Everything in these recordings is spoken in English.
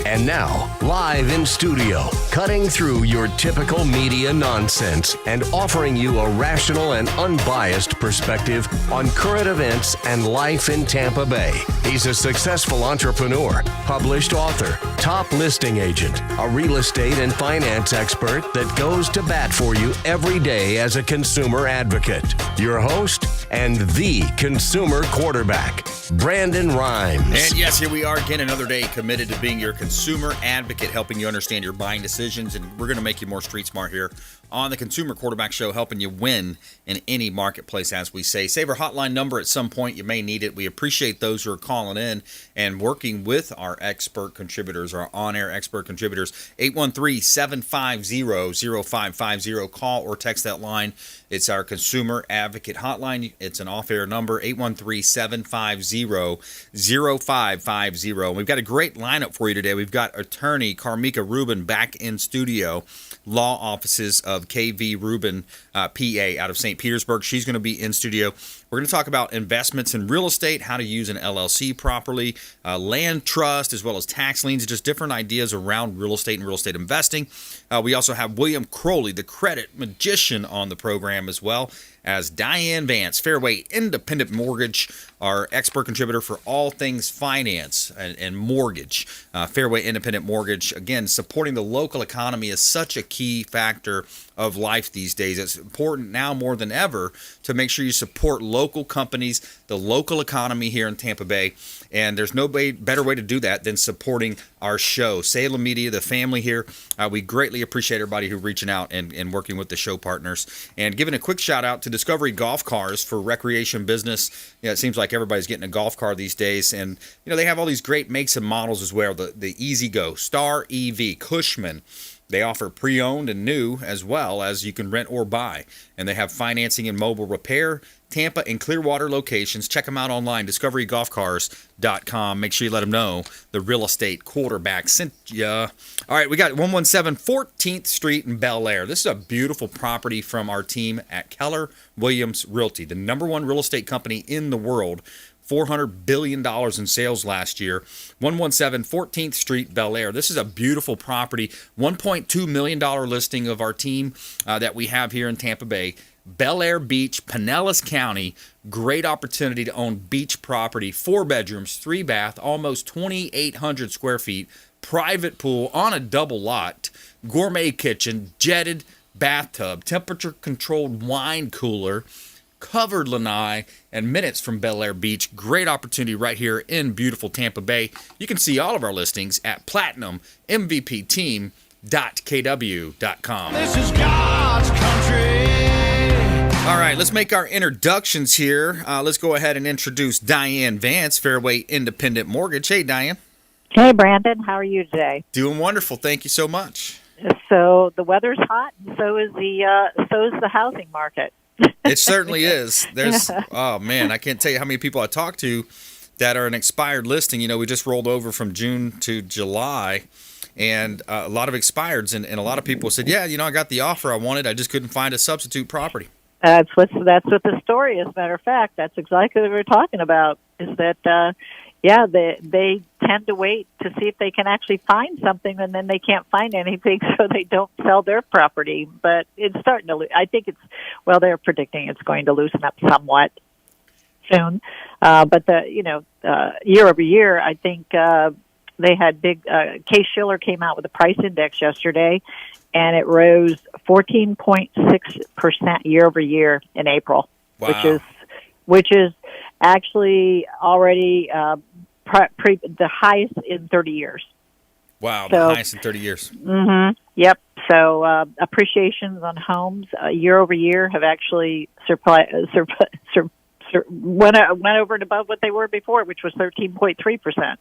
And now, live in studio, cutting through your typical media nonsense and offering you a rational and unbiased perspective on current events and life in Tampa Bay. He's a successful entrepreneur, published author, top listing agent, a real estate and finance expert that goes to bat for you every day as a consumer advocate. Your host and the consumer quarterback, Brandon Rhymes. And yes, here we are again, another day committed to being your consumer advocate, helping you understand your buying decisions, and we're going to make you more street smart here on the Consumer Quarterback Show, helping you win in any marketplace, as we say. Save our hotline number at some point. You may need it. We appreciate those who are calling in and working with our expert contributors, our on-air expert contributors. 813-750-0550. Call or text that line. It's our Consumer Advocate hotline. It's an off-air number, 813-750-0550. We've got a great lineup for you today. We've got attorney Carmika Rubin back in studio, law offices of KV Rubin, PA, out of St. Petersburg. She's going to be in studio. We're going to talk about investments in real estate, how to use an LLC properly, land trust, as well as tax liens, just different ideas around real estate and real estate investing. We also have William Crowley, the credit magician, on the program, as well as Diane VANCE, Fairway Independent Mortgage, our expert contributor for all things finance and mortgage. Fairway Independent Mortgage, again, supporting the local economy is such a key factor of life these days. It's important now more than ever to make sure you support local companies, the local economy here in Tampa Bay, and there's no better way to do that than supporting our show. Salem Media, the family here, we greatly appreciate everybody who reaching out and working with the show partners. And giving a quick shout out to Discovery Golf Cars for recreation business. It seems like everybody's getting a golf car these days, and they have all these great makes and models as well. The Easy Go, Star EV, Cushman. They offer pre-owned and new, as well as you can rent or buy. And they have financing and mobile repair, Tampa and Clearwater locations. Check them out online, discoverygolfcars.com. Make sure you let them know the real estate quarterback sent you. All right, we got 117 14th Street in Bel Air. This is a beautiful property from our team at Keller Williams Realty, the number one real estate company in the world. $400 billion in sales last year. 117 14th Street, Bel Air. This is a beautiful property. $1.2 million listing of our team that we have here in Tampa Bay. Bel Air Beach, Pinellas County. Great opportunity to own beach property. 4 bedrooms, 3 bath, almost 2,800 square feet. Private pool on a double lot. Gourmet kitchen, jetted bathtub, temperature-controlled wine cooler. Covered lanai, and minutes from Bel Air Beach. Great opportunity right here in beautiful Tampa Bay. You can see all of our listings at platinummvpteam.kw.com. This is God's country. All right, let's make our introductions here. Let's go ahead and introduce Diane VANCE, Fairway Independent Mortgage. Hey, Diane. Hey, Brandon. How are you today? Doing wonderful. Thank you so much. So the weather's hot, and so is the housing market. It certainly is. There's, oh man, I can't tell you how many people I talk to that are an expired listing. We just rolled over from June to July, and a lot of expireds, and a lot of people said, yeah, I got the offer I wanted, I just couldn't find a substitute property. That's what the story is. Matter of fact, that's exactly what we're talking about. Is that they tend to wait to see if they can actually find something, and then they can't find anything, so they don't sell their property. But it's starting to. I think they're predicting it's going to loosen up somewhat soon. But year over year, I think they had big. Case-Shiller came out with a price index yesterday, and it rose 14.6% year over year in April, wow. which is actually already the highest in 30 years. Wow, the highest in 30 years. Mm-hmm. Yep. So appreciations on homes year over year have actually went over and above what they were before, which was 13.3%.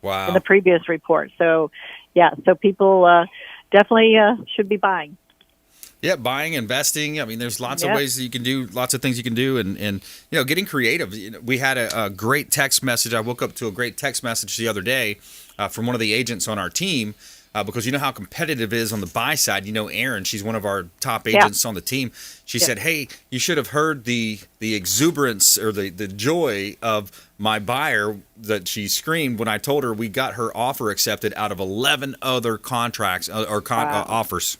Wow. In the previous report. So, so people definitely should be buying. Yeah, buying, investing. I mean, there's lots of ways that you can do, lots of things you can do, and getting creative. We had a great text message. I woke up to a great text message the other day from one of the agents on our team because you know how competitive it is on the buy side. You know, Erin, she's one of our top agents on the team. She said, "Hey, you should have heard the exuberance or the joy of my buyer that she screamed when I told her we got her offer accepted out of 11 other contracts offers."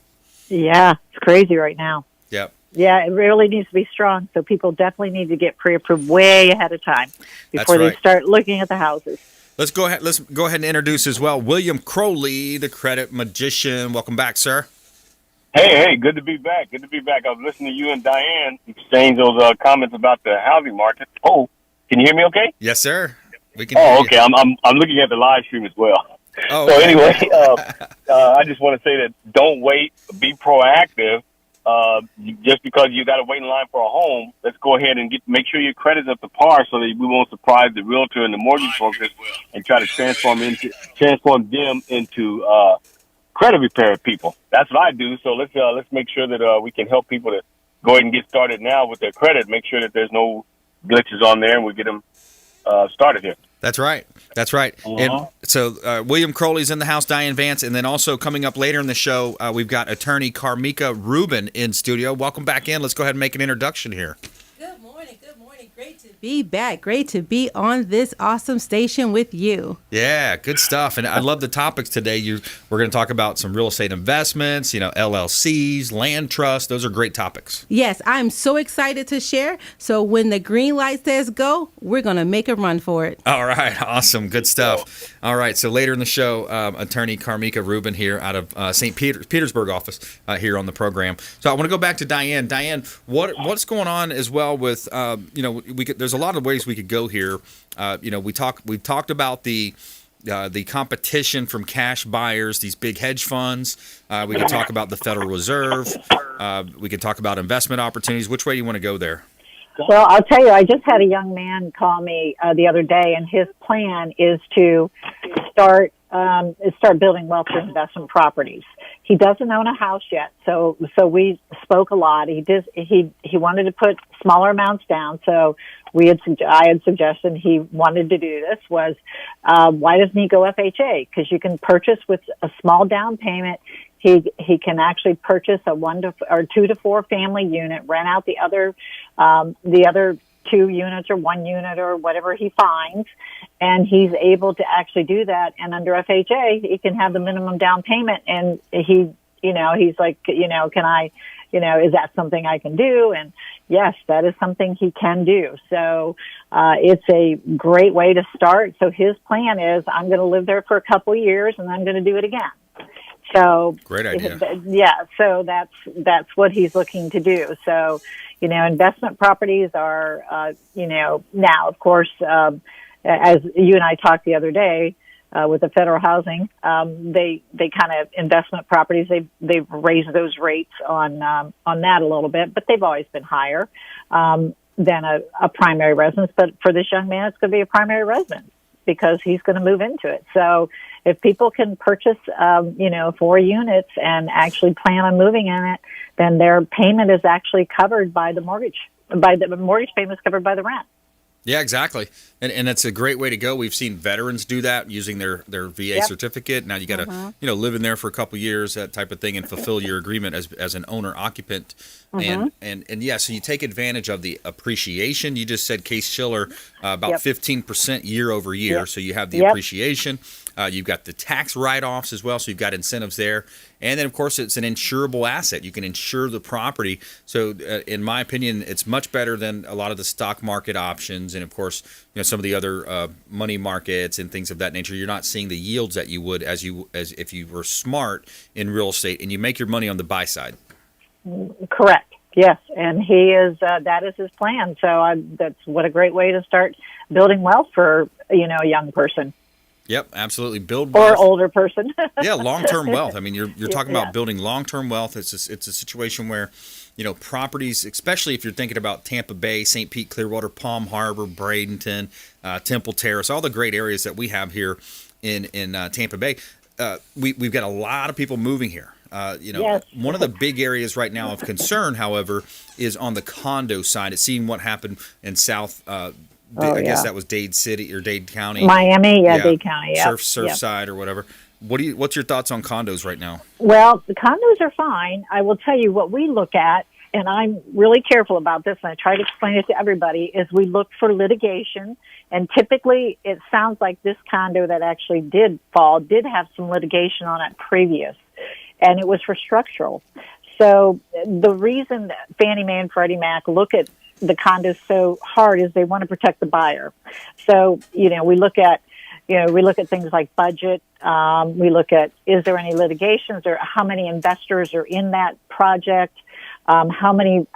Yeah, it's crazy right now. Yep. Yeah, it really needs to be strong. So people definitely need to get pre-approved way ahead of time before they start looking at the houses. Let's go ahead and introduce as well William Crowley, the credit magician. Welcome back, sir. Hey, good to be back. I was listening to you and Diane exchange those comments about the housing market. Oh, can you hear me okay? Yes, sir. We can hear okay. you. I'm looking at the live stream as well. Oh, so anyway, I just want to say that don't wait, be proactive. Just because you got to wait in line for a home, let's go ahead and make sure your credit's up to par so that we won't surprise the realtor and the mortgage brokers and try to transform them into credit repair people. That's what I do. So let's make sure that we can help people to go ahead and get started now with their credit. Make sure that there's no glitches on there, and we get them started here. That's right. And so William Crowley's in the house, Diane Vance, and then also coming up later in the show, we've got attorney Carmika Rubin in studio. Welcome back in. Let's go ahead and make an introduction here. Good morning. Great to be back. Great to be on this awesome station with you. Yeah, good stuff. And I love the topics today. We're going to talk about some real estate investments, LLCs, land trusts. Those are great topics. Yes, I'm so excited to share. So when the green light says go, we're going to make a run for it. All right. Awesome. Good stuff. All right. So later in the show, attorney Carmika Rubin here out of St. Petersburg office here on the program. So I want to go back to Diane. Diane, what's going on as well with, there's a lot of ways we could go here. We've talked about the competition from cash buyers, these big hedge funds. We could talk about the Federal Reserve. We could talk about investment opportunities. Which way do you want to go there? Well, I'll tell you, I just had a young man call me the other day, and his plan is to start building wealth through investment properties. He doesn't own a house yet, so we spoke a lot. He wanted to put smaller amounts down, so I had suggested he wanted to do this was why doesn't he go FHA? Because you can purchase with a small down payment. He can actually purchase a 2 to 4 family unit, rent out the other 2 units or 1 unit or whatever he finds, and he's able to actually do that. And under FHA, he can have the minimum down payment. And he's like, can I, is that something I can do? And yes, that is something he can do. So it's a great way to start. So his plan is, I'm going to live there for a couple of years, and I'm going to do it again. So great idea. Yeah. So that's what he's looking to do. So, investment properties are, now, of course, as you and I talked the other day, with the federal housing, they kind of investment properties, they've raised those rates on that a little bit, but they've always been higher, than a primary residence. But for this young man, it's going to be a primary residence because he's going to move into it. So if people can purchase, 4 units and actually plan on moving in it, then their payment is actually covered by the mortgage. The mortgage payment is covered by the rent. Yeah, exactly. And it's a great way to go. We've seen veterans do that using their VA certificate. Now you got to, live in there for a couple of years, that type of thing, and fulfill your agreement as an owner occupant. And so you take advantage of the appreciation. You just said Case Shiller, about 15% year over year. So you have the appreciation. You've got the tax write-offs as well, so you've got incentives there. And then, of course, it's an insurable asset. You can insure the property. So, in my opinion, it's much better than a lot of the stock market options. And, of course, some of the other money markets and things of that nature. You're not seeing the yields that you would as if you were smart in real estate and you make your money on the buy side. Correct. Yes, and he is. That is his plan. So that's what a great way to start building wealth for a young person. Yep, absolutely. Build wealth. Or older person. Yeah, long-term wealth. I mean, you're talking about building long-term wealth. It's a situation where, properties, especially if you're thinking about Tampa Bay, St. Pete, Clearwater, Palm Harbor, Bradenton, Temple Terrace, all the great areas that we have here in Tampa Bay. We've got a lot of people moving here. One of the big areas right now of concern, however, is on the condo side. It's seeing what happened in South. I guess that was Dade City or Dade County, Miami, Dade County, Surfside or whatever. What's your thoughts on condos right now? Well, the condos are fine. I will tell you what we look at, and I'm really careful about this, and I try to explain it to everybody, is we look for litigation. And typically it sounds like this condo that actually did fall did have some litigation on it previous, and it was for structural. So the reason that Fannie Mae and Freddie Mac look at the condos so hard is they want to protect the buyer. So, we look at things like budget. We look at, is there any litigations, or how many investors are in that project? How many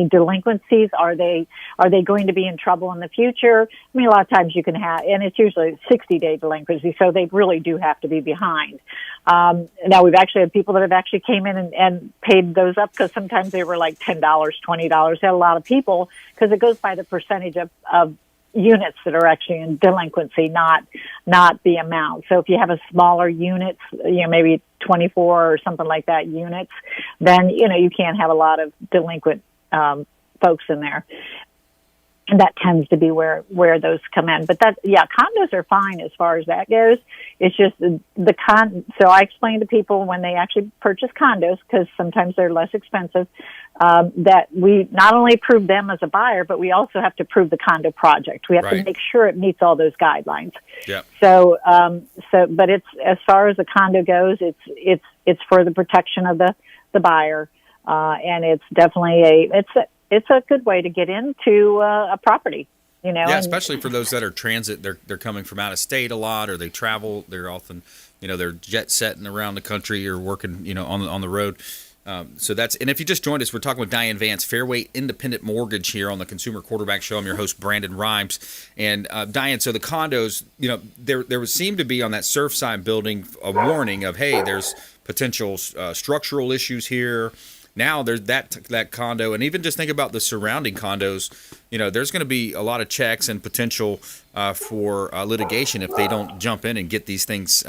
delinquencies are they going to be in trouble in the future? I mean, a lot of times you can have, and it's usually 60-day delinquency, so they really do have to be behind. Now we've actually had people that have actually came in and paid those up, because sometimes they were like $10, $20. Had a lot of people, because it goes by the percentage of units that are actually in delinquency, not the amount. So if you have a smaller units, maybe 24 or something like that units, then, you can't have a lot of delinquent folks in there. And that tends to be where those come in. But condos are fine as far as that goes. It's just so I explain to people when they actually purchase condos, because sometimes they're less expensive, that we not only prove them as a buyer, but we also have to prove the condo project. We have to make sure it meets all those guidelines. Yeah. So, but it's, as far as the condo goes, it's for the protection of the buyer. And it's definitely it's a good way to get into a property, Yeah, especially for those that are transit. They're coming from out of state a lot, or they travel. They're often, they're jet setting around the country or working, on the road. So that's, and if you just joined us, we're talking with Diane VANCE, Fairway Independent Mortgage, here on the Consumer Quarterback Show. I'm your host, Brandon Rhymes. And Diane, so the condos, there would seem to be on that Surfside building a warning of, hey, there's potential structural issues here. Now there's that condo, and even just think about the surrounding condos. There's going to be a lot of checks and potential for litigation if they don't jump in and get these things,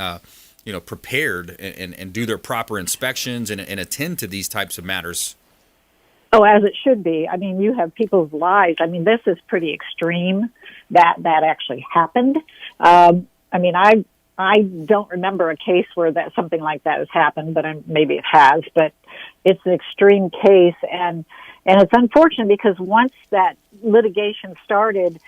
prepared and do their proper inspections and attend to these types of matters. Oh, as it should be. I mean, you have people's lives. I mean, this is pretty extreme that actually happened. I don't remember a case where something like that has happened, but maybe it has. But it's an extreme case, and it's unfortunate, because once that litigation started,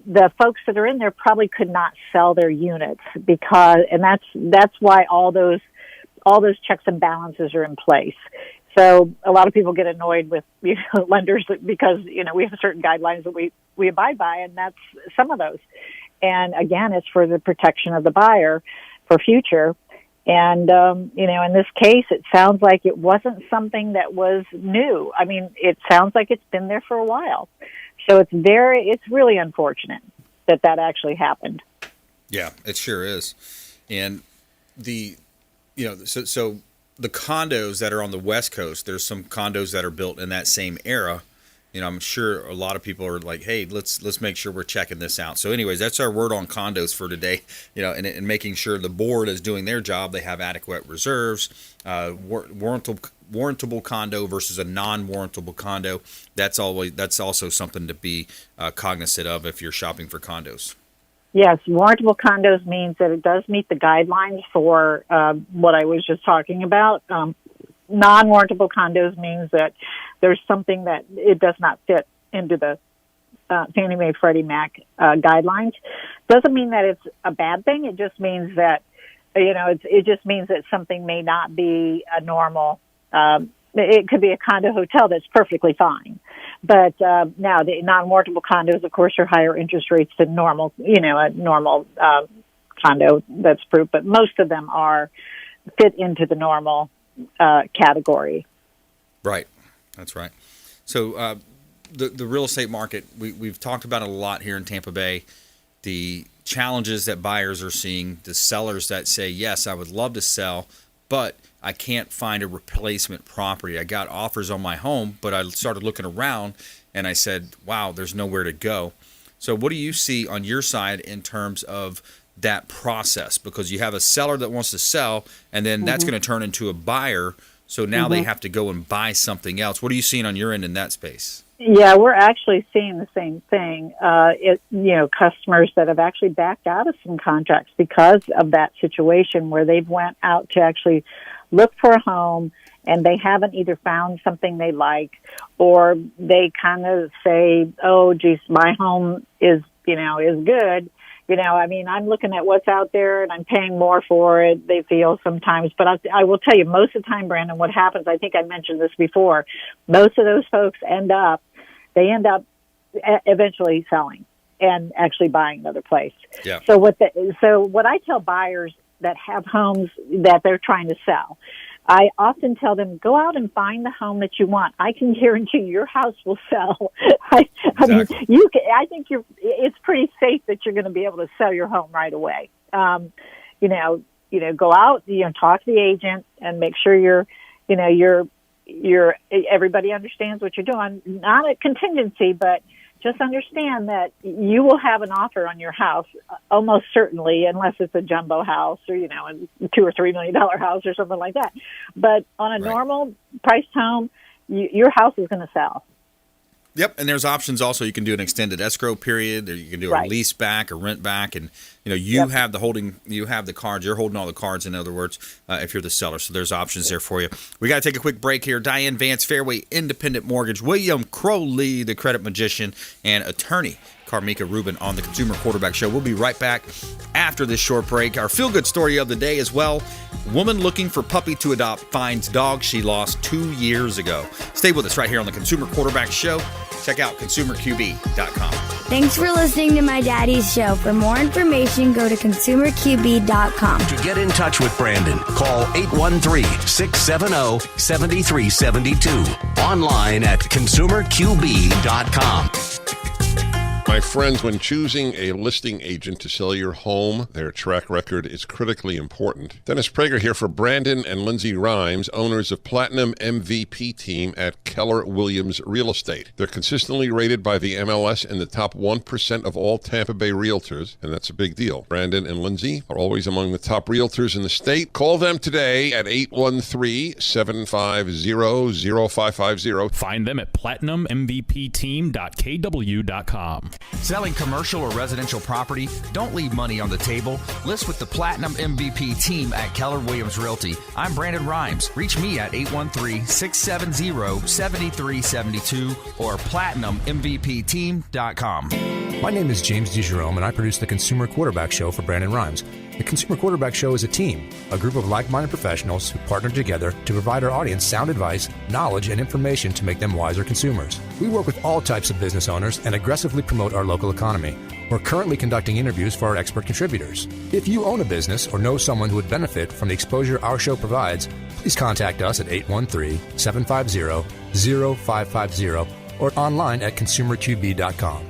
the folks that are in there probably could not sell their units, and that's why all those checks and balances are in place. So a lot of people get annoyed with lenders because we have certain guidelines that we abide by, and that's some of those. And again, it's for the protection of the buyer for future. And, in this case, it sounds like it wasn't something that was new. I mean, it sounds like it's been there for a while. So it's really unfortunate that actually happened. Yeah, it sure is. And so the condos that are on the West Coast, there's some condos that are built in that same era. I'm sure a lot of people are like, hey, let's make sure we're checking this out. So anyways, that's our word on condos for today, and making sure the board is doing their job. They have adequate reserves, warrantable condo versus a non-warrantable condo. That's also something to be cognizant of if you're shopping for condos. Yes, warrantable condos means that it does meet the guidelines for what I was just talking about. Non-warrantable condos means that there's something that it does not fit into the Fannie Mae Freddie Mac guidelines. Doesn't mean that it's a bad thing. It just means that it just means that something may not be a normal. It could be a condo hotel that's perfectly fine, but now the non-warrantable condos, of course, are higher interest rates than normal. A normal condo that's approved, but most of them fit into the normal category. Right. That's right. So the real estate market, we've talked about it a lot here in Tampa Bay, the challenges that buyers are seeing, the sellers that say, yes, I would love to sell, but I can't find a replacement property. I got offers on my home, but I started looking around and I said, wow, there's nowhere to go. So what do you see on your side in terms of that process? Because you have a seller that wants to sell, and then that's going to turn into a buyer. So now they have to go and buy something else. What are you seeing on your end in that space? Yeah, we're actually seeing the same thing. Customers that have actually backed out of some contracts because of that situation where they've went out to actually look for a home and they haven't either found something they like, or they kind of say, "Oh, geez, my home is good." I'm looking at what's out there and I'm paying more for it, they feel sometimes. But I will tell you, most of the time, Brandon, what happens, I think I mentioned this before, most of those folks end up eventually selling and actually buying another place. Yeah. So what I tell buyers that have homes that they're trying to sell, I often tell them, go out and find the home that you want. I can guarantee your house will sell. I mean, I think it's pretty safe that you're going to be able to sell your home right away. Go out, talk to the agent and make sure everybody understands what you're doing. Not a contingency, but just understand that you will have an offer on your house, almost certainly, unless it's a jumbo house or, a $2 or $3 million house or something like that. But on a normal priced home, your house is going to sell. Yep, and there's options also. You can do an extended escrow period, or you can do a lease back or rent back, and you have the cards. You're holding all the cards, in other words, if you're the seller. So there's options there for you. We got to take a quick break here. Diane, VANCE, Fairway, Independent Mortgage, William Crowley, the credit magician, and attorney Carmika Rubin on the Consumer Quarterback Show. We'll be right back after this short break. Our feel-good story of the day as well. Woman looking for puppy to adopt finds dog she lost 2 years ago. Stay with us right here on the Consumer Quarterback Show. Check out consumerqb.com. Thanks for listening to my daddy's show. For more information, go to consumerqb.com. To get in touch with Brandon, call 813-670-7372. Online at consumerqb.com. My friends, when choosing a listing agent to sell your home, their track record is critically important. Dennis Prager here for Brandon and Lindsay Rhymes, owners of Platinum MVP Team at Keller Williams Real Estate. They're consistently rated by the MLS in the top 1% of all Tampa Bay realtors, and that's a big deal. Brandon and Lindsay are always among the top realtors in the state. Call them today at 813-750-0550. Find them at platinummvpteam.kw.com. Selling commercial or residential property? Don't leave money on the table. List with the Platinum MVP team at Keller Williams Realty. I'm Brandon Rhymes. Reach me at 813-670-7372 or platinummvpteam.com. My name is James DeJerome, and I produce the Consumer Quarterback Show for Brandon Rhymes. The Consumer Quarterback Show is a team, a group of like-minded professionals who partner together to provide our audience sound advice, knowledge, and information to make them wiser consumers. We work with all types of business owners and aggressively promote our local economy. We're currently conducting interviews for our expert contributors. If you own a business or know someone who would benefit from the exposure our show provides, please contact us at 813-750-0550 or online at consumerqb.com.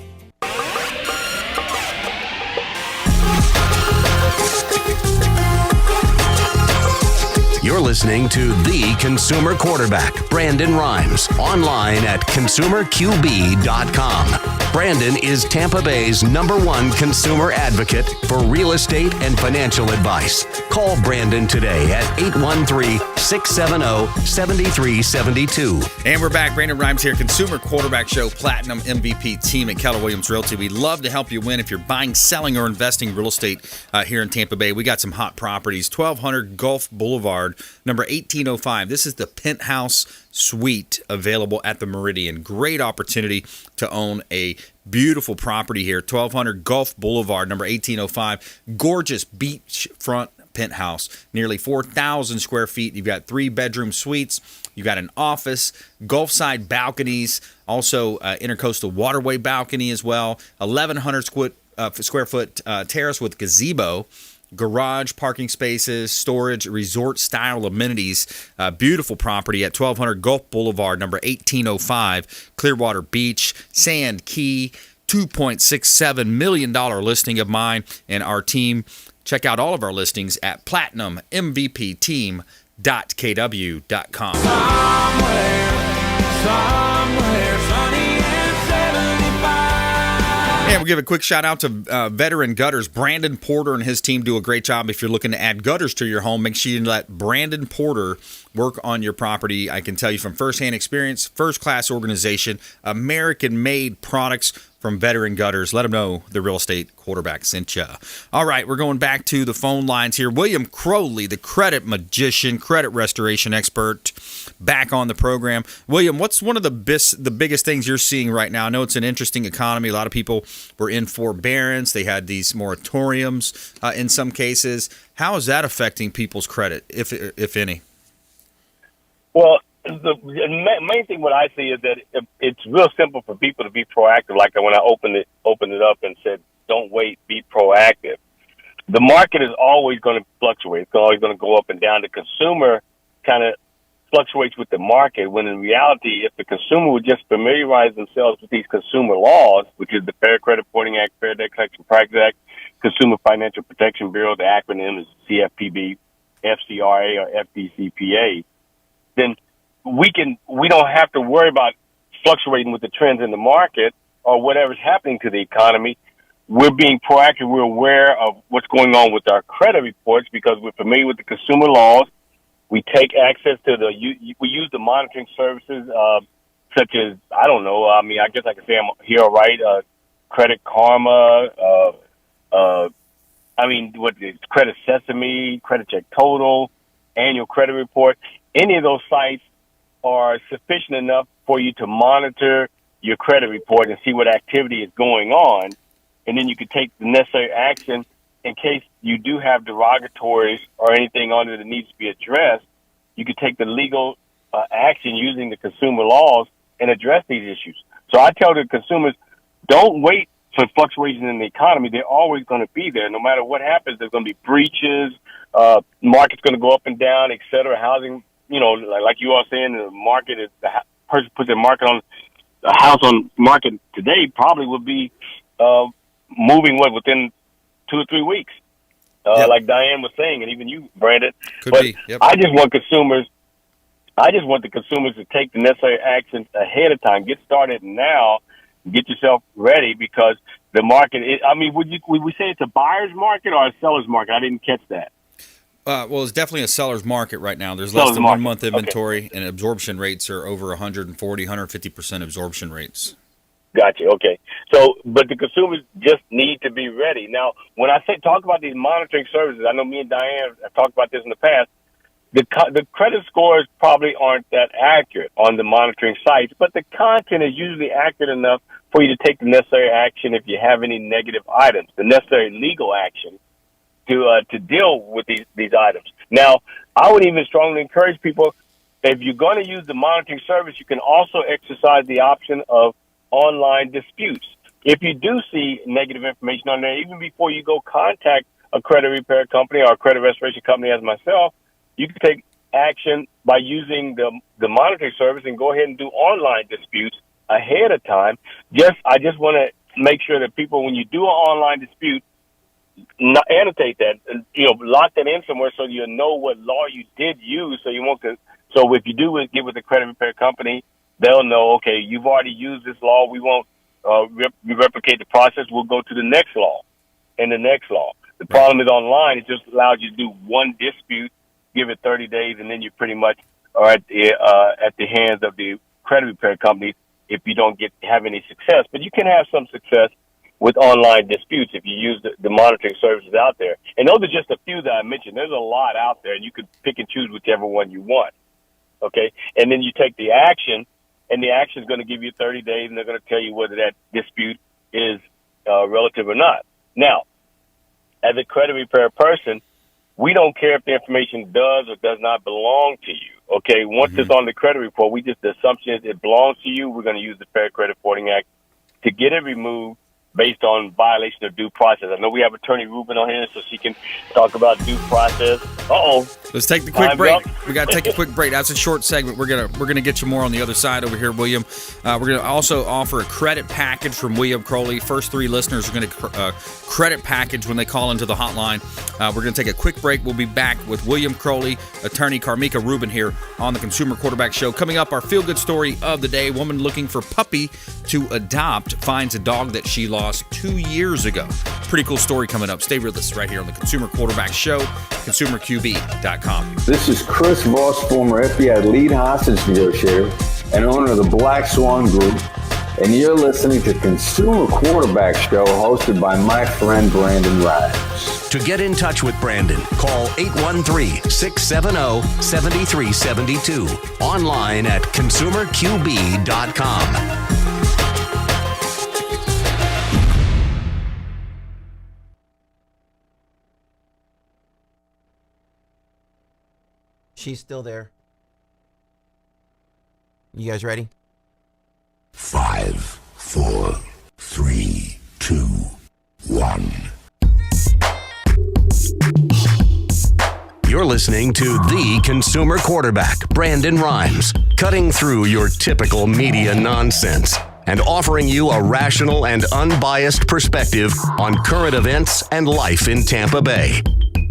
You're listening to The Consumer Quarterback, Brandon Rhymes, online at consumerqb.com. Brandon is Tampa Bay's #1 consumer advocate for real estate and financial advice. Call Brandon today at 813-670-7372. And we're back. Brandon Rhymes here, Consumer Quarterback Show, Platinum MVP Team at Keller Williams Realty. We'd love to help you win if you're buying, selling, or investing real estate here in Tampa Bay. We got some hot properties. 1200 Gulf Boulevard, number 1805. This is the penthouse suite available at the Meridian. Great opportunity to own a beautiful property here. 1200 Gulf Boulevard, number 1805. Gorgeous beachfront penthouse, nearly 4,000 square feet. You've got 3-bedroom suites. You've got an office, Gulfside balconies, also intercoastal waterway balcony as well. 1,100 square foot terrace with gazebo. Garage, parking spaces, storage, resort-style amenities. Beautiful property at 1200 Gulf Boulevard, number 1805, Clearwater Beach, Sand Key. $2.67 million listing of mine and our team. Check out all of our listings at platinummvpteam.kw.com. Somewhere sunny and 75. Yeah, we'll give a quick shout out to Veteran Gutters. Brandon Porter and his team do a great job. If you're looking to add gutters to your home, make sure you let Brandon Porter work on your property. I can tell you from firsthand experience, first-class organization, American-made products from Veteran Gutters. Let them know the real estate quarterback sent you. All right, we're going back to the phone lines here. William Crowley, the credit magician, credit restoration expert, back on the program. William, what's one of the biggest things you're seeing right now? I know it's an interesting economy. A lot of people were in forbearance. They had these moratoriums in some cases. How is that affecting people's credit, if any? Well, the main thing what I see is that it's real simple for people to be proactive. Like when I opened it up and said, "Don't wait, be proactive." The market is always going to fluctuate. It's always going to go up and down. The consumer kind of fluctuates with the market. When in reality, if the consumer would just familiarize themselves with these consumer laws, which is the Fair Credit Reporting Act, Fair Debt Collection Practices Act, Consumer Financial Protection Bureau, the acronym is CFPB, FCRA, or FDCPA, then we don't have to worry about fluctuating with the trends in the market or whatever's happening to the economy. We're being proactive. We're aware of what's going on with our credit reports because we're familiar with the consumer laws. We take access to we use the monitoring services, such as, I don't know, I guess I could say I'm here, right? Credit Karma, what is Credit Sesame, Credit Check Total, Annual Credit Report. Any of those sites are sufficient enough for you to monitor your credit report and see what activity is going on. And then you can take the necessary action in case you do have derogatories or anything on it that needs to be addressed. You can take the legal action using the consumer laws and address these issues. So I tell the consumers, don't wait for fluctuations in the economy. They're always going to be there. No matter what happens, there's going to be breaches, market's going to go up and down, et cetera. Housing, like you are saying, the market is, the person puts their market on, the house on market today probably would be moving within 2 or 3 weeks, like Diane was saying, and even you, Brandon. Could be. Yep. I just want the consumers to take the necessary actions ahead of time. Get started now. Get yourself ready because the market. Would we say it's a buyer's market or a seller's market? I didn't catch that. Well, it's definitely a seller's market right now. There's less than 1 month inventory, and absorption rates are over 140, 150% absorption rates. Gotcha. Okay. So, but the consumers just need to be ready. Now, when I talk about these monitoring services, I know me and Diane have talked about this in the past. The credit scores probably aren't that accurate on the monitoring sites, but the content is usually accurate enough for you to take the necessary action if you have any negative items, the necessary legal action to deal with these items. Now, I would even strongly encourage people, if you're going to use the monitoring service, you can also exercise the option of online disputes. If you do see negative information on there, even before you go contact a credit repair company or a credit restoration company as myself, you can take action by using the monitoring service and go ahead and do online disputes ahead of time. I just want to make sure that people, when you do an online dispute, annotate that, lock that in somewhere so you know what law you did use, so you won't. So if you do get with the credit repair company, they'll know, okay, you've already used this law. We won't replicate the process. We'll go to the next law and the next law. The problem is online, it just allows you to do one dispute, give it 30 days, and then you pretty much are at the hands of the credit repair company if you don't have any success. But you can have some success with online disputes if you use the monitoring services out there. And those are just a few that I mentioned. There's a lot out there, and you could pick and choose whichever one you want. Okay? And then you take the action, and the action is going to give you 30 days, and they're going to tell you whether that dispute is relative or not. Now, as a credit repair person, we don't care if the information does or does not belong to you. Okay? Once it's on the credit report, the assumption is it belongs to you. We're going to use the Fair Credit Reporting Act to get it removed based on violation of due process. I know we have Attorney Rubin on here, so she can talk about due process. Let's take the quick break. We got to take a quick break. That's a short segment. We're gonna get you more on the other side over here, William. We're gonna also offer a credit package from William Crowley. First 3 listeners are gonna credit package when they call into the hotline. We're gonna take a quick break. We'll be back with William Crowley, Attorney Carmika Rubin here on the Consumer Quarterback Show. Coming up, our feel-good story of the day: woman looking for puppy to adopt finds a dog that she lost loss 2 years ago. Pretty cool story coming up. Stay with us right here on the Consumer Quarterback Show, consumerqb.com. This is Chris Voss, former FBI lead hostage negotiator and owner of the Black Swan Group, and you're listening to Consumer Quarterback Show hosted by my friend Brandon Rhymes. To get in touch with Brandon, call 813-670-7372. Online at consumerqb.com. She's still there. You guys ready? 5, 4, 3, 2, 1. You're listening to the Consumer Quarterback, Brandon Rhymes, cutting through your typical media nonsense and offering you a rational and unbiased perspective on current events and life in Tampa Bay.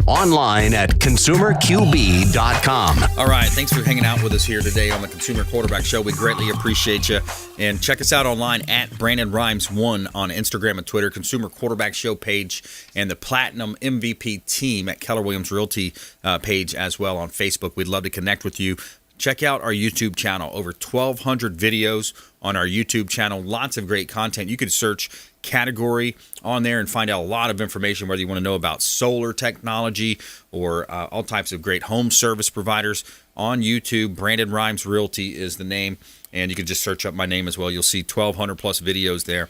Online at consumerqb.com. All right, thanks for hanging out with us here today on the Consumer Quarterback Show. We greatly appreciate you. And check us out online at Brandon Rhymes1 on Instagram and Twitter, Consumer Quarterback Show page, and the Platinum MVP team at Keller Williams Realty page as well on Facebook. We'd love to connect with you. Check out our YouTube channel. Over 1,200 videos on our YouTube channel. Lots of great content. You could search category on there and find out a lot of information, whether you want to know about solar technology or all types of great home service providers on YouTube. Brandon Rhymes Realty is the name, and you can just search up my name as well. You'll see 1,200 plus videos there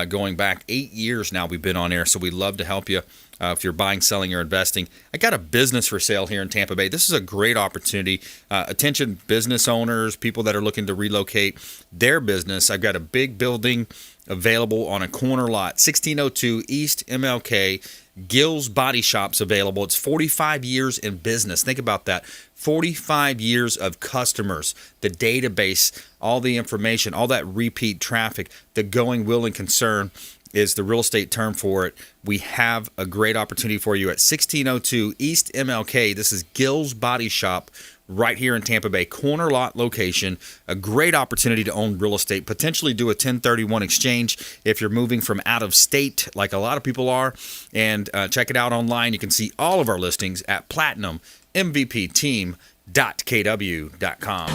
going back 8 years now we've been on air, so we'd love to help you if you're buying, selling, or investing. I got a business for sale here in Tampa Bay. This is a great opportunity. Attention business owners, people that are looking to relocate their business. I've got a big building available on a corner lot, 1602 East MLK. Gill's Body Shop's available. It's 45 years in business. Think about that. 45 years of customers, the database, all the information, all that repeat traffic, the going will and concern is the real estate term for it. We have a great opportunity for you at 1602 East MLK. This is Gill's Body Shop right here in Tampa Bay, corner lot location. A great opportunity to own real estate, potentially do a 1031 exchange if you're moving from out of state like a lot of people are. And check it out online. You can see all of our listings at platinummvpteam.kw.com.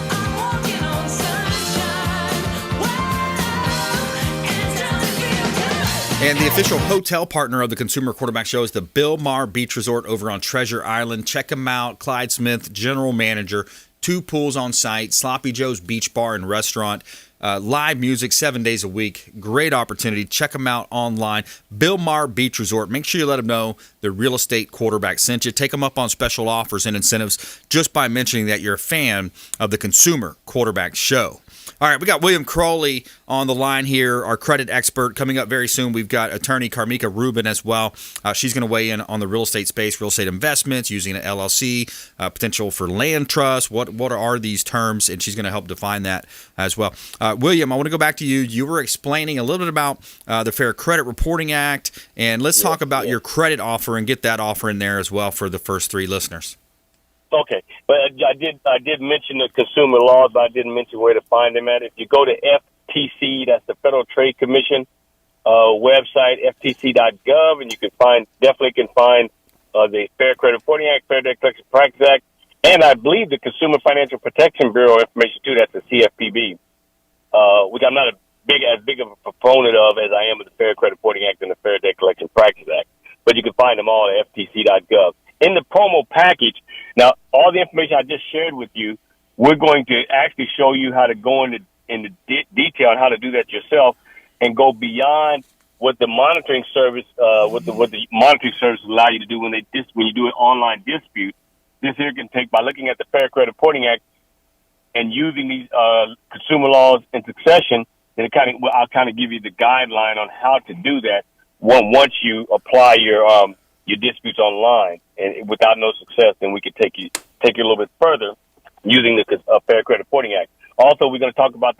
And the official hotel partner of the Consumer Quarterback Show is the Bill Maher Beach Resort over on Treasure Island. Check them out. Clyde Smith, general manager. 2 pools on site. Sloppy Joe's Beach Bar and Restaurant. Live music 7 days a week. Great opportunity. Check them out online. Bill Maher Beach Resort. Make sure you let them know the real estate quarterback sent you. Take them up on special offers and incentives just by mentioning that you're a fan of the Consumer Quarterback Show. All right, we got William Crowley on the line here, our credit expert. Coming up very soon, we've got attorney Carmika Rubin as well. She's going to weigh in on the real estate space, real estate investments, using an LLC, potential for land trust. What are these terms? And she's going to help define that as well. William, I want to go back to you. You were explaining a little bit about the Fair Credit Reporting Act, and let's talk about your credit offer and get that offer in there as well for the first 3 listeners. Okay, but I did mention the consumer laws, but I didn't mention where to find them at. If you go to FTC, that's the Federal Trade Commission website, ftc.gov, and you can definitely find the Fair Credit Reporting Act, Fair Debt Collection Practices Act, and I believe the Consumer Financial Protection Bureau information too. That's the CFPB, which I'm not as big of a proponent of as I am of the Fair Credit Reporting Act and the Fair Debt Collection Practices Act. But you can find them all at ftc.gov. In the promo package, now, all the information I just shared with you, we're going to actually show you how to go into detail on how to do that yourself and go beyond what the monitoring service, what the monitoring service allow you to do when you do an online dispute. This here can take by looking at the Fair Credit Reporting Act and using these consumer laws in succession. Then I'll kind of give you the guideline on how to do that once you apply your disputes online, and without no success, then we could take you a little bit further using the Fair Credit Reporting Act. Also, we're going to talk about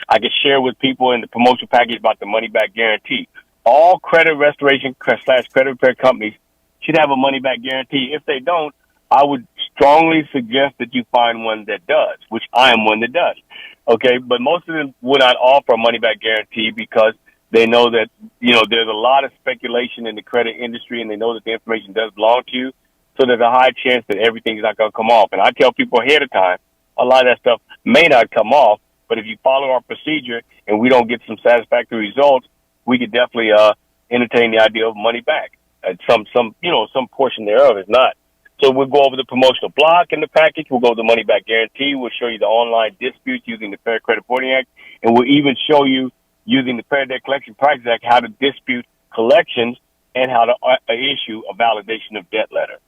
I can share with people in the promotion package about the money back guarantee. All credit restoration / credit repair companies should have a money back guarantee. If they don't, I would strongly suggest that you find one that does, which I am one that does. Okay, but most of them will not offer a money back guarantee because They know that, there's a lot of speculation in the credit industry, and they know that the information does belong to you. So there's a high chance that everything's not going to come off. And I tell people ahead of time, a lot of that stuff may not come off, but if you follow our procedure and we don't get some satisfactory results, we could definitely entertain the idea of money back. Some portion thereof is not. So we'll go over the promotional block in the package. We'll go over the money back guarantee. We'll show you the online disputes using the Fair Credit Reporting Act, and we'll even show you using the Fair Debt Collection Practices Act how to dispute collections and how to issue a validation of debt letter.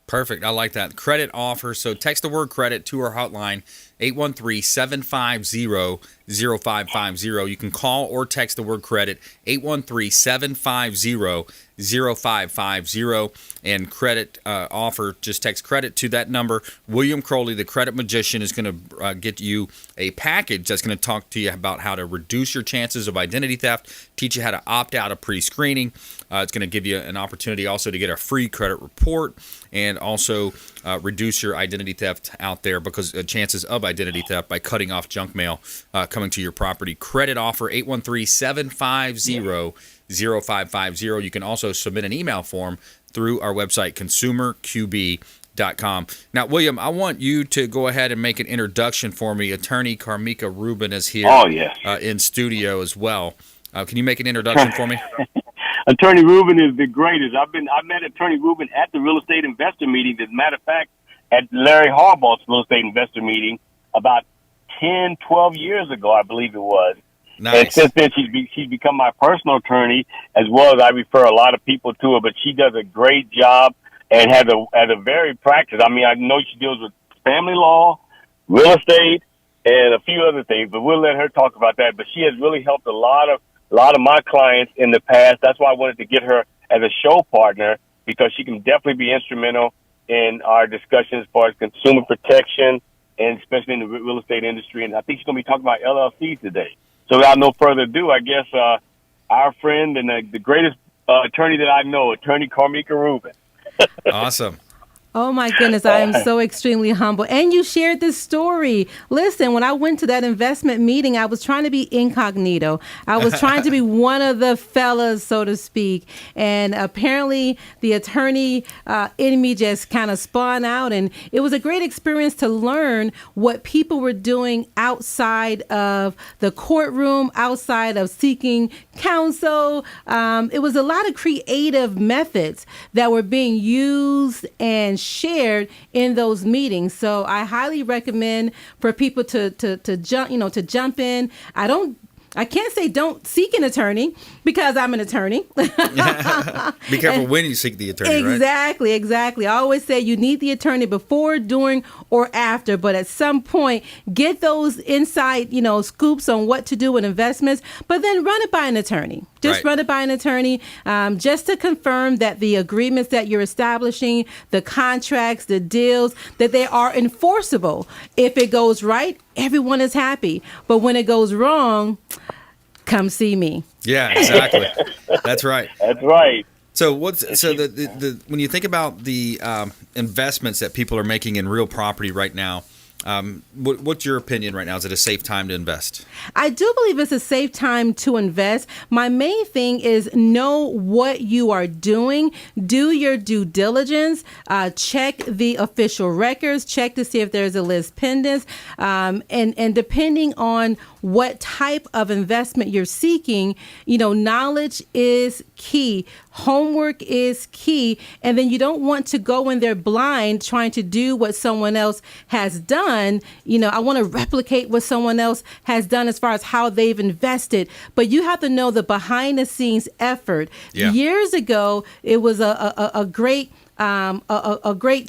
Perfect. I like that. Credit offer. So text the word credit to our hotline, 813-750-0550. You can call or text the word credit, 813-750-0550. And credit offer, just text credit to that number. William Crowley, the credit magician, is going to get you a package that's going to talk to you about how to reduce your chances of identity theft, teach you how to opt out of pre-screening. It's going to give you an opportunity also to get a free credit report and also reduce your identity theft out there because chances of identity theft by cutting off junk mail coming to your property. Credit offer, 813-750-0550. You can also submit an email form through our website, consumerqb.com. Now, William, I want you to go ahead and make an introduction for me. Attorney Carmika Rubin is here in studio as well. Can you make an introduction for me? Attorney Rubin is the greatest. I met Attorney Rubin at the real estate investor meeting. As a matter of fact, at Larry Harbaugh's real estate investor meeting about 10, 12 years ago, I believe it was. Nice. And since then, she's become my personal attorney, as well as I refer a lot of people to her. But she does a great job and has a varied practice. I mean, I know she deals with family law, real estate, and a few other things. But we'll let her talk about that. But she has really helped a lot of my clients in the past. That's why I wanted to get her as a show partner, because she can definitely be instrumental in our discussion as far as consumer protection, and especially in the real estate industry. And I think she's going to be talking about LLCs today. So without no further ado, I guess our friend and the greatest attorney that I know, Attorney Carmika Rubin. Awesome. Oh, my goodness. I am so extremely humble. And you shared this story. Listen, when I went to that investment meeting, I was trying to be incognito. I was trying to be one of the fellas, so to speak. And apparently the attorney in me just kind of spun out. And it was a great experience to learn what people were doing outside of the courtroom, outside of seeking counsel. It was a lot of creative methods that were being used and shared in those meetings. So I highly recommend for people to jump in. I can't say don't seek an attorney because I'm an attorney. Be careful when you seek the attorney, right? Exactly. I always say you need the attorney before, during, or after, but at some point, get those inside, scoops on what to do with investments, but then run it by an attorney. Run it by an attorney just to confirm that the agreements that you're establishing, the contracts, the deals, that they are enforceable. If it goes right, everyone is happy. But when it goes wrong, come see me. Yeah, exactly. That's right. That's right. So the when you think about the investments that people are making in real property right now, what's your opinion right now? Is it a safe time to invest? I do believe it's a safe time to invest. My main thing is know what you are doing. Do your due diligence. Check the official records. Check to see if there's a list pendants. And depending on what type of investment you're seeking, knowledge is key. Homework is key. And then you don't want to go in there blind trying to do what someone else has done. I want to replicate what someone else has done as far as how they've invested. But you have to know the behind the scenes effort. Yeah. Years ago, it was a great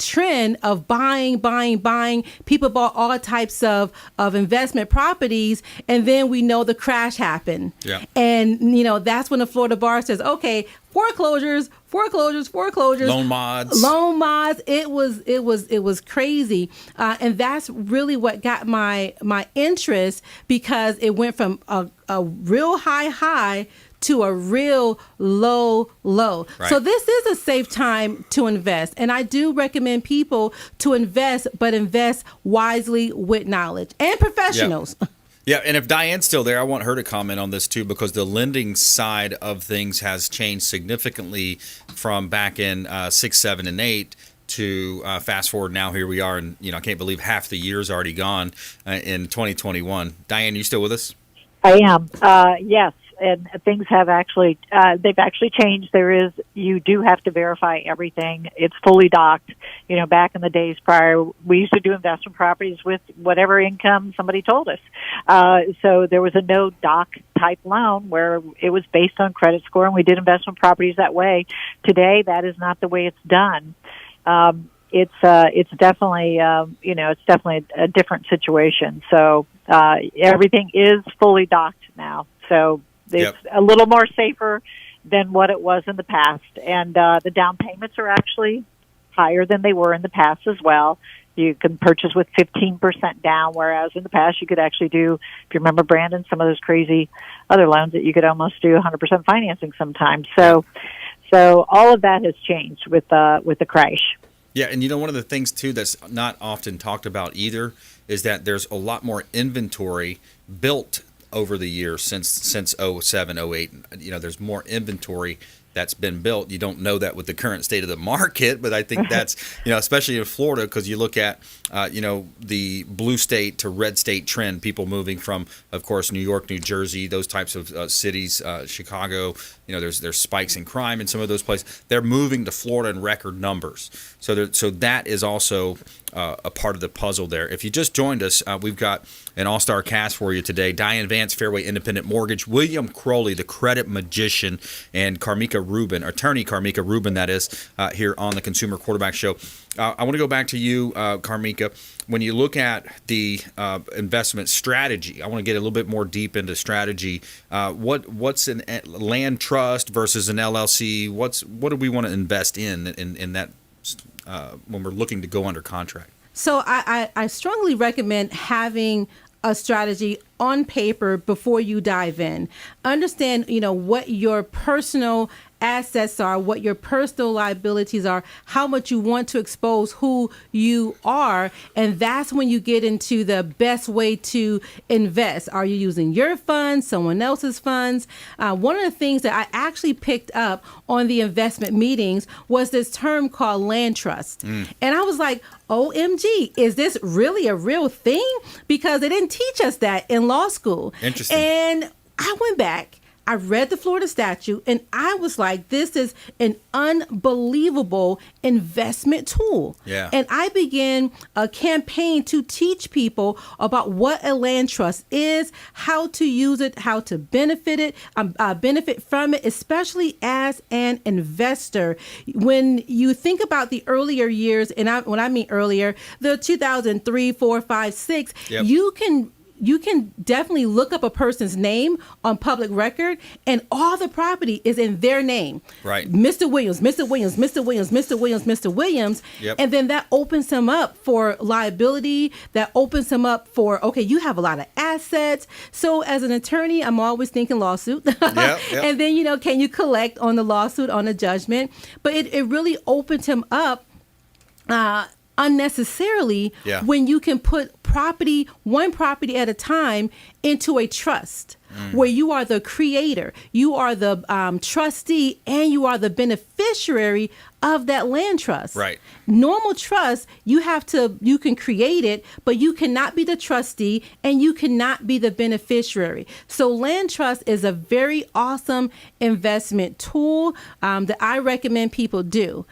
trend of buying. People bought all types of investment properties, and then we know the crash happened. Yeah. And that's when the Florida bar says, okay, foreclosures. Loan mods. It was crazy. And that's really what got my interest, because it went from a real high to a real low. Right. So this is a safe time to invest. And I do recommend people to invest, but invest wisely with knowledge and professionals. Yeah, and if Diane's still there, I want her to comment on this too, because the lending side of things has changed significantly from back in 6, 7, and 8 to fast forward now. Here we are, and I can't believe half the year's already gone in 2021. Diane, you still with us? I am. Yes, and things have actually they've actually changed. You do have to verify everything. It's fully docked. Back in the days prior, we used to do investment properties with whatever income somebody told us. So there was a no doc type loan where it was based on credit score, and we did investment properties that way. Today, that is not the way it's done. It's definitely it's definitely a different situation. So everything is fully docked now. So it's a little more safer than what it was in the past, and the down payments are actually higher than they were in the past as well. You can purchase with 15% down, whereas in the past you could actually do, if you remember, Brandon, some of those crazy other loans that you could almost do 100% financing sometimes. So all of that has changed with the crash. Yeah, and one of the things too that's not often talked about either is that there's a lot more inventory built over the years since 07, 08. There's more inventory that's been built. You don't know that with the current state of the market, but I think that's, especially in Florida, because you look at, the blue state to red state trend, people moving from, of course, New York, New Jersey, those types of cities, Chicago, there's spikes in crime in some of those places. They're moving to Florida in record numbers. So that is also a part of the puzzle there. If you just joined us, we've got an all-star cast for you today. Diane Vance, Fairway Independent Mortgage, William Crowley, the credit magician, and attorney Carmika Rubin, that is, here on the Consumer Quarterback Show. I want to go back to you, Carmika. When you look at the investment strategy, I want to get a little bit more deep into strategy. What's a land trust versus an LLC? What do we want to invest in that when we're looking to go under contract? So I strongly recommend having a strategy on paper before you dive in. Understand, what your personal assets are, what your personal liabilities are, how much you want to expose who you are, and that's when you get into the best way to invest. Are you using your funds, someone else's funds? One of the things that I actually picked up on the investment meetings was this term called land trust. And I was like, OMG, is this really a real thing? Because they didn't teach us that in law school. Interesting. And I went back, I read the Florida statute, and I was like, this is an unbelievable investment tool. Yeah. And I began a campaign to teach people about what a land trust is, how to use it, how to benefit from it, especially as an investor. When you think about the earlier years, and when I mean earlier, the 2003, 4, 5, 6, yep. You can definitely look up a person's name on public record, and all the property is in their name. Right. Mr. Williams, Mr. Williams, Mr. Williams, Mr. Williams, Mr. Williams. Yep. And then that opens him up for liability. That opens him up for, okay, you have a lot of assets. So as an attorney, I'm always thinking lawsuit. Yep. And then, can you collect on the lawsuit, on a judgment? But it really opens him up unnecessarily when you can put one property at a time into a trust where you are the creator, you are the trustee, and you are the beneficiary of that land trust. Right. Normal trust, you can create it, but you cannot be the trustee and you cannot be the beneficiary. So land trust is a very awesome investment tool that I recommend people do.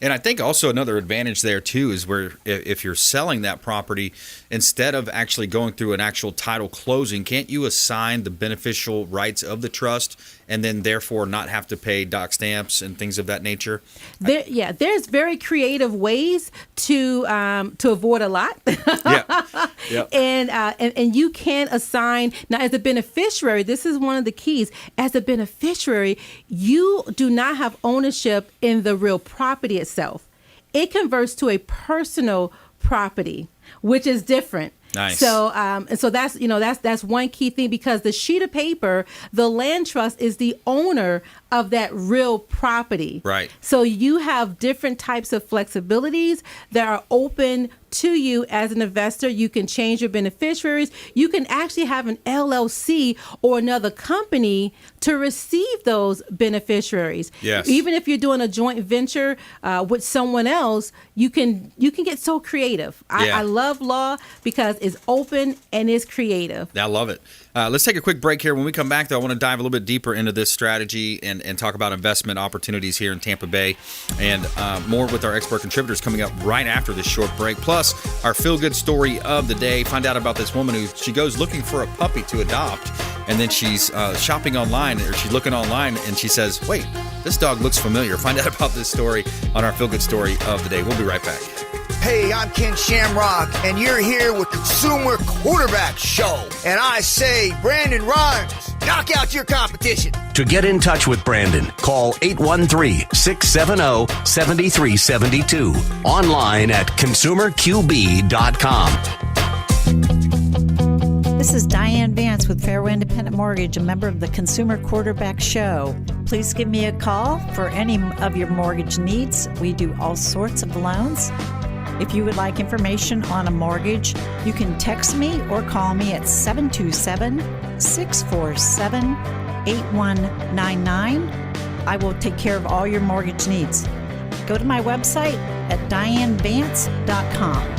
And I think also another advantage there too is where if you're selling that property, instead of actually going through an actual title closing, can't you assign the beneficial rights of the trust and then therefore not have to pay doc stamps and things of that nature? There's very creative ways to avoid a lot. Yeah. And you can assign, now as a beneficiary, this is one of the keys. As a beneficiary, you do not have ownership in the real property itself. It converts to a personal property, which is different. Nice. So, that's one key thing, because the sheet of paper, the land trust is the owner of that real property. Right. So you have different types of flexibilities that are open to you as an investor. You can change your beneficiaries. You can actually have an LLC or another company to receive those beneficiaries. Yes. Even if you're doing a joint venture with someone else, you can get so creative. I love law because it's open and it's creative. I love it. Let's take a quick break here. When we come back, though, I want to dive a little bit deeper into this strategy and talk about investment opportunities here in Tampa Bay, and more with our expert contributors coming up right after this short break. Plus, our feel-good story of the day. Find out about this woman who she goes looking for a puppy to adopt, and then she's shopping online, or she's looking online, and she says, wait, this dog looks familiar. Find out about this story on our feel-good story of the day. We'll be right back. Hey, I'm Ken Shamrock, and you're here with Consumer Quarterback Show. And I say, Brandon Rhymes, knock out your competition. To get in touch with Brandon, call 813-670-7372. Online at consumerqb.com. This is Diane VANCE with Fairway Independent Mortgage, a member of the Consumer Quarterback Show. Please give me a call for any of your mortgage needs. We do all sorts of loans. If you would like information on a mortgage, you can text me or call me at 727-647-8199. I will take care of all your mortgage needs. Go to my website at dianevance.com.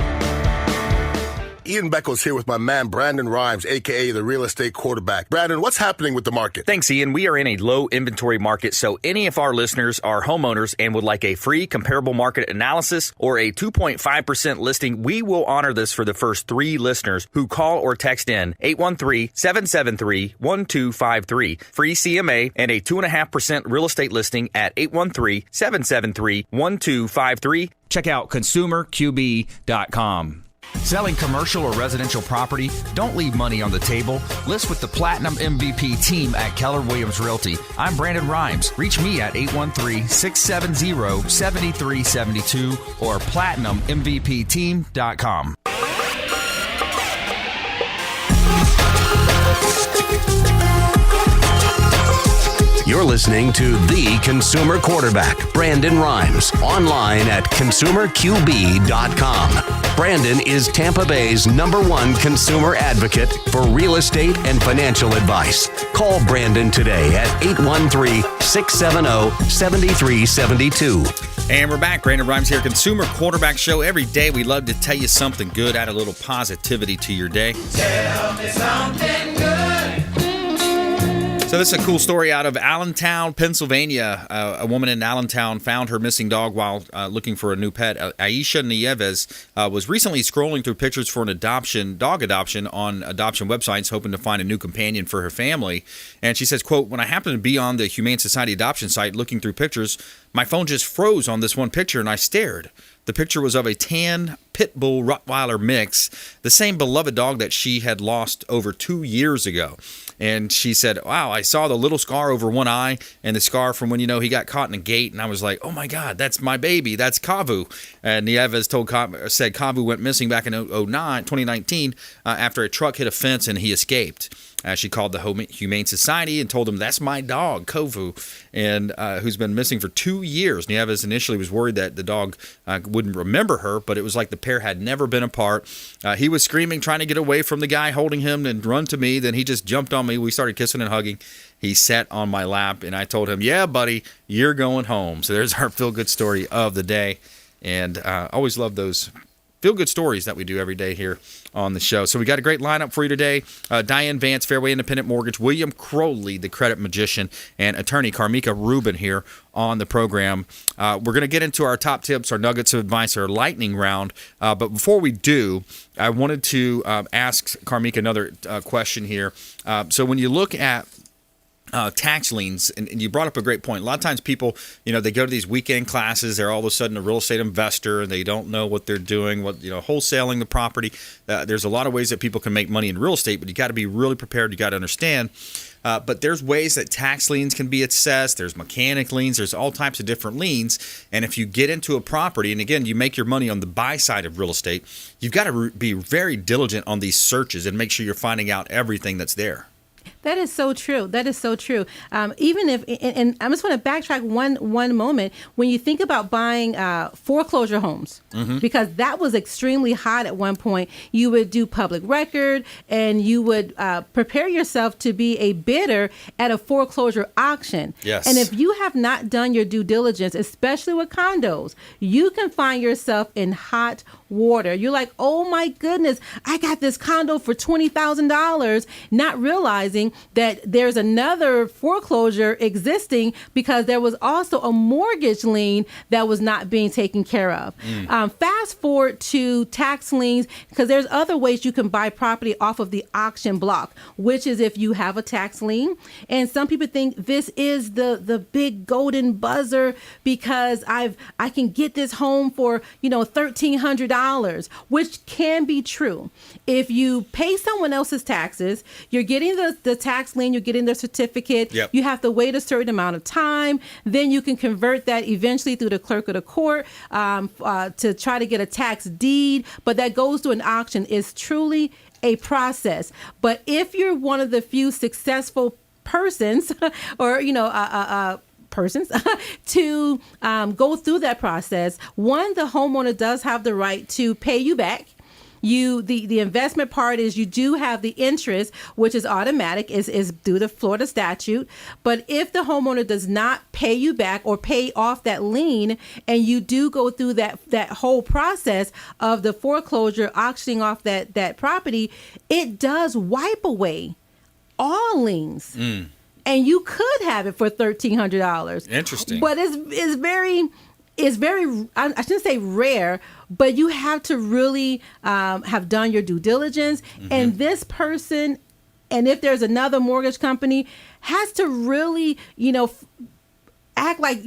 Ian Beckles here with my man, Brandon Rhymes, a.k.a. the real estate quarterback. Brandon, what's happening with the market? Thanks, Ian. We are in a low inventory market, so any of our listeners are homeowners and would like a free comparable market analysis or a 2.5% listing, we will honor this for the first 3 listeners who call or text in 813-773-1253. Free CMA and a 2.5% real estate listing at 813-773-1253. Check out consumerqb.com. Selling commercial or residential property? Don't leave money on the table. List with the Platinum MVP team at Keller Williams Realty. I'm Brandon Rhymes. Reach me at 813-670-7372 or platinummvpteam.com. You're listening to The Consumer Quarterback, Brandon Rhymes, online at consumerqb.com. Brandon is Tampa Bay's #1 consumer advocate for real estate and financial advice. Call Brandon today at 813-670-7372. And we're back. Brandon Rhymes here, Consumer Quarterback Show. Every day we love to tell you something good, add a little positivity to your day. Tell me something good. So this is a cool story out of Allentown, Pennsylvania. A woman in Allentown found her missing dog while looking for a new pet. Aisha Nieves was recently scrolling through pictures for an dog adoption on adoption websites, hoping to find a new companion for her family. And she says, quote, when I happened to be on the Humane Society adoption site looking through pictures, my phone just froze on this one picture and I stared. The picture was of a tan pit bull Rottweiler mix, the same beloved dog that she had lost over 2 years ago. And she said, wow, I saw the little scar over one eye and the scar from when, he got caught in a gate. And I was like, oh, my God, that's my baby. That's Kavu. And Nieves said Kavu went missing back in 2019 after a truck hit a fence and he escaped. She called the Humane Society and told them, that's my dog, Kovu, and who's been missing for 2 years. Nieves initially was worried that the dog wouldn't remember her, but it was like the pair had never been apart. He was screaming, trying to get away from the guy holding him and run to me. Then he just jumped on me. We started kissing and hugging. He sat on my lap, and I told him, yeah, buddy, you're going home. So there's our feel-good story of the day. And I always love those feel-good stories that we do every day here on the show. So we got a great lineup for you today. Diane VANCE, Fairway Independent Mortgage, William Crowley, the credit magician, and attorney Carmika Rubin here on the program. We're going to get into our top tips, our nuggets of advice, our lightning round. But before we do, I wanted to ask Carmika another question here. So when you look at tax liens, and you brought up a great point. A lot of times people, they go to these weekend classes, they're all of a sudden a real estate investor, and they don't know what they're doing, wholesaling the property. There's a lot of ways that people can make money in real estate, but you got to be really prepared. You got to understand. But there's ways that tax liens can be assessed. There's mechanic liens. There's all types of different liens. And if you get into a property, and again, you make your money on the buy side of real estate, you've got to be very diligent on these searches and make sure you're finding out everything that's there. That is so true. That is so true. Even if, and I just want to backtrack one moment. When you think about buying foreclosure homes, because that was extremely hot at one point, you would do public record and you would prepare yourself to be a bidder at a foreclosure auction. Yes. And if you have not done your due diligence, especially with condos, you can find yourself in hot water. You're like, oh my goodness, I got this condo for $20,000, not realizing that there's another foreclosure existing because there was also a mortgage lien that was not being taken care of. Fast forward to tax liens, because there's other ways you can buy property off of the auction block, which is if you have a tax lien. And some people think this is the big golden buzzer because I can get this home for, $1,300, which can be true. If you pay someone else's taxes, you're getting the tax lien, you're getting the certificate. Yep. You have to wait a certain amount of time. Then you can convert that eventually through the clerk of the court to try to get a tax deed. But that goes to an auction. It's truly a process. But if you're one of the few successful persons or, persons to go through that process, one, the homeowner does have the right to pay you back. The investment part is you do have the interest, which is automatic, is due to Florida statute. But if the homeowner does not pay you back or pay off that lien, and you do go through that whole process of the foreclosure, auctioning off that property, it does wipe away all liens. And you could have it for $1,300. Interesting. But it's very, I shouldn't say rare, but you have to really have done your due diligence. And this person, and if there's another mortgage company, has to really, act like,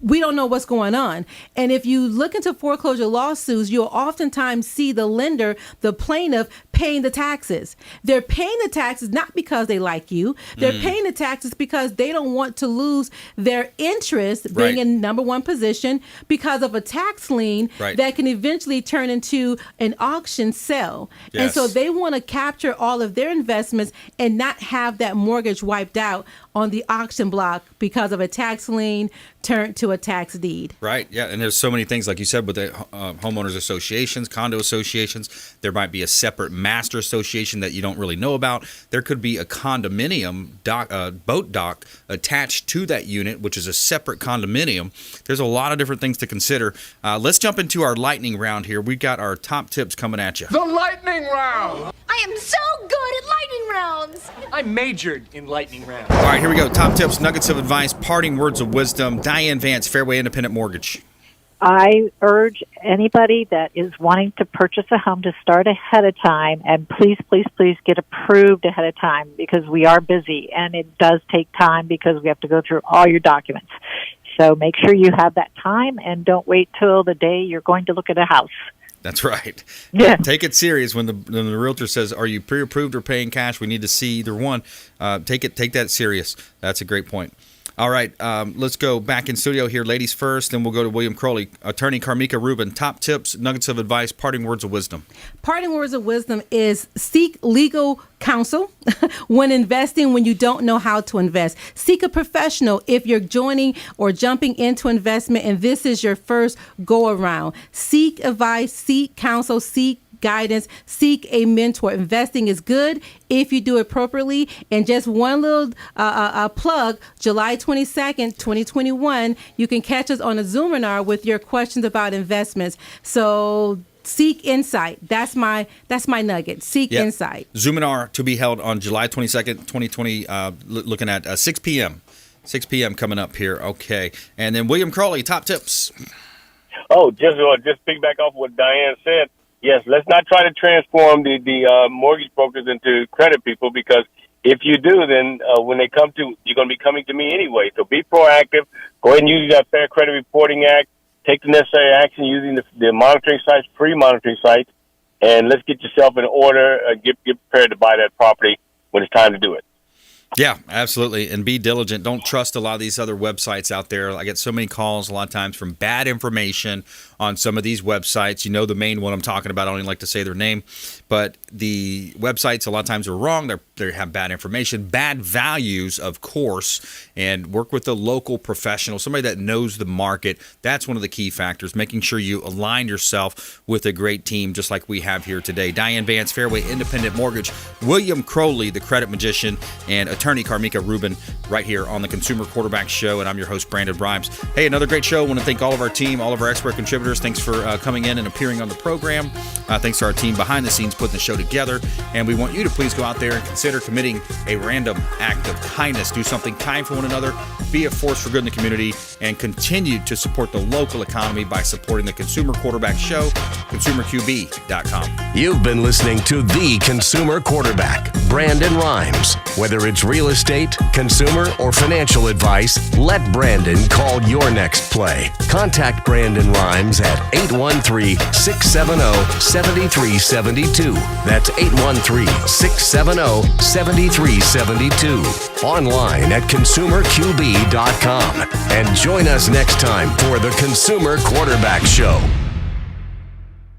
we don't know what's going on. And if you look into foreclosure lawsuits, you'll oftentimes see the lender, the plaintiff, paying the taxes. They're paying the taxes not because they like you. They're paying the taxes because they don't want to lose their interest being in number one position because of a tax lien that can eventually turn into an auction sale. Yes. And so they want to capture all of their investments and not have that mortgage wiped out on the auction block because of a tax lien turned to a tax deed. Right. Yeah. And there's so many things, like you said, with the homeowners associations, condo associations. There might be a separate master association that you don't really know about. There could be a condominium boat dock attached to that unit, which is a separate condominium. There's a lot of different things to consider. Let's jump into our lightning round here. We got our top tips coming at you. The lightning round! I am so good at lightning rounds! I majored in lightning rounds. All right, here we go. Top tips, nuggets of advice, parting words of wisdom. Diane Vance, Fairway Independent Mortgage. I urge anybody that is wanting to purchase a home to start ahead of time, and please, please, please get approved ahead of time, because we are busy and it does take time because we have to go through all your documents. So make sure you have that time and don't wait till the day you're going to look at a house. That's right. Yeah. Take it serious when the realtor says, "Are you pre-approved or paying cash?" We need to see either one. Take that serious. That's a great point. All right, let's go back in studio here, ladies first, then we'll go to William Crowley. Attorney Carmika Rubin, top tips, nuggets of advice, parting words of wisdom. Parting words of wisdom is seek legal counsel when investing, when you don't know how to invest. Seek a professional if you're joining or jumping into investment and this is your first go around. Seek advice, seek counsel, seek guidance, seek a mentor. Investing is good if you do it properly. And just one little plug, July 22nd, 2021, you can catch us on a Zoom webinar with your questions about investments. So seek insight. That's my nugget. Seek insight. Zoominar to be held on July 22nd, 2020, looking at 6 p.m. 6 p.m. coming up here. Okay. And then William Crowley, top tips. Oh, just piggyback off what Diane said. Yes, let's not try to transform the mortgage brokers into credit people, because if you do, then when they come to, you're going to be coming to me anyway. So be proactive. Go ahead and use that Fair Credit Reporting Act. Take the necessary action using the monitoring sites, free monitoring sites, and let's get yourself in order. Get prepared to buy that property when it's time to do it. Yeah, absolutely. And be diligent. Don't trust a lot of these other websites out there. I get so many calls a lot of times from bad information on some of these websites. You know the main one I'm talking about. I don't even like to say their name. But the websites a lot of times are wrong. They have bad information, bad values, of course. And work with a local professional, somebody that knows the market. That's one of the key factors, making sure you align yourself with a great team just like we have here today. Diane Vance, Fairway Independent Mortgage, William Crowley, the credit magician, and attorney Carmika Rubin right here on the Consumer Quarterback Show. And I'm your host, Brandon Rhymes. Hey, another great show. I want to thank all of our team, all of our expert contributors. Thanks for coming in and appearing on the program. Thanks to our team behind the scenes putting the show together. And we want you to please go out there and consider committing a random act of kindness. Do something kind for one another. Be a force for good in the community. And continue to support the local economy by supporting the Consumer Quarterback Show, ConsumerQB.com. You've been listening to The Consumer Quarterback, Brandon Rhymes. Whether it's real estate, consumer, or financial advice, let Brandon call your next play. Contact Brandon Rhymes at 813-670-7372. That's 813-670-7372. Online at ConsumerQB.com. And join us next time for the Consumer Quarterback Show.